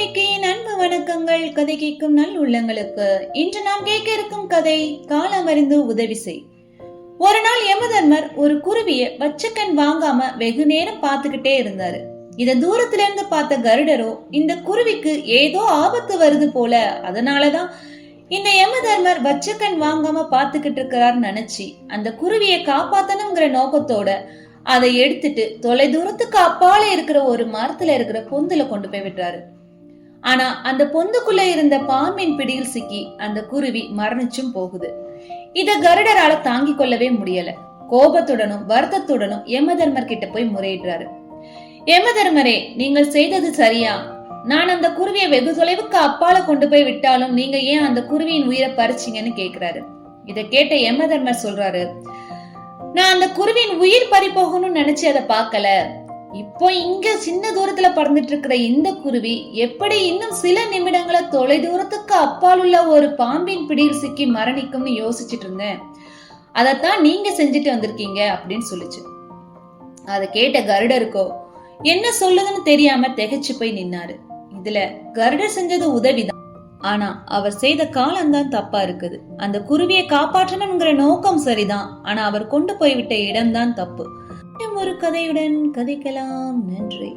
வால்மீகியின் அன்பு வணக்கங்கள். கதை கேட்கும் நல் உள்ளங்களுக்கு இன்று நாம் கேட்க இருக்கும் கதை காலம் அறிந்து உதவி செய். ஒரு நாள் யமதர்மர் ஒரு குருவிய வச்சக்கன் வாங்காம வெகு நேரம் பார்த்துக்கிட்டே இருந்தாரு. இத தூரத்துல இருந்து பார்த்த கருடரோ இந்த குருவிக்கு ஏதோ ஆபத்து வருது போல, அதனாலதான் இந்த யமதர்மர் வச்சக்கன் வாங்காம பாத்துக்கிட்டு இருக்கிறார் நினைச்சு அந்த குருவியை காப்பாத்தணுங்கிற நோக்கத்தோட அதை எடுத்துட்டு தொலை தூரத்துக்கு அப்பால இருக்கிற ஒரு மரத்துல இருக்கிற பொந்துல கொண்டு போய் விட்டாரு. ஆனா அந்த பொந்துக்குள்ள இருந்த பாம்பின் பிடியில் சிக்கி அந்த குருவி மரணிச்சும் போகுது. இத கருடரால தாங்கிக் கொள்ளவே முடியல. கோபத்துடனும் வருத்தத்துடனும் யமதர்மர் கிட்ட போய் முறையிடுறாரு. யமதர்மரே, நீங்கள் செய்தது சரியா? நான் அந்த குருவியை வெகு தொலைவுக்கு அப்பால கொண்டு போய் விட்டாலும் நீங்க ஏன் அந்த குருவியின் உயிரை பறிச்சீங்கன்னு கேக்குறாரு. இத கேட்ட யமதர்மர் சொல்றாரு, நான் அந்த குருவியின் உயிர் பறி போகணும்னு நினைச்சு அதை பார்க்கல. இப்போ இங்க சின்ன தூரத்துல பறந்துட்டு இருக்கிற இந்த குருவி எப்படி இன்னும் சில நிமிடங்கள தொலை தூரத்துக்கு அப்பால் உள்ள ஒரு பாம்பின் பிடியில் சிக்கி மரணிக்கும்னு யோசிச்சுட்டு இருந்தேன். அதத்தான் நீங்க செஞ்சுட்டு வந்திருக்கீங்க அப்படின்னு சொல்லிச்சு. அதை கேட்ட கருடருக்கோ என்ன சொல்லுதுன்னு தெரியாம திகைச்சு போய் நின்னாரு. இதுல கருடர் செஞ்சது உதவிதான், ஆனா அவர் செய்த காலம்தான் தப்பா இருக்குது. அந்த குருவியை காப்பாற்றணும்ங்கிற நோக்கம் சரிதான், ஆனா அவர் கொண்டு போய்விட்ட இடம்தான் தப்பு. ஒரு கதையுடன் கதைக்கலாம். நன்றி.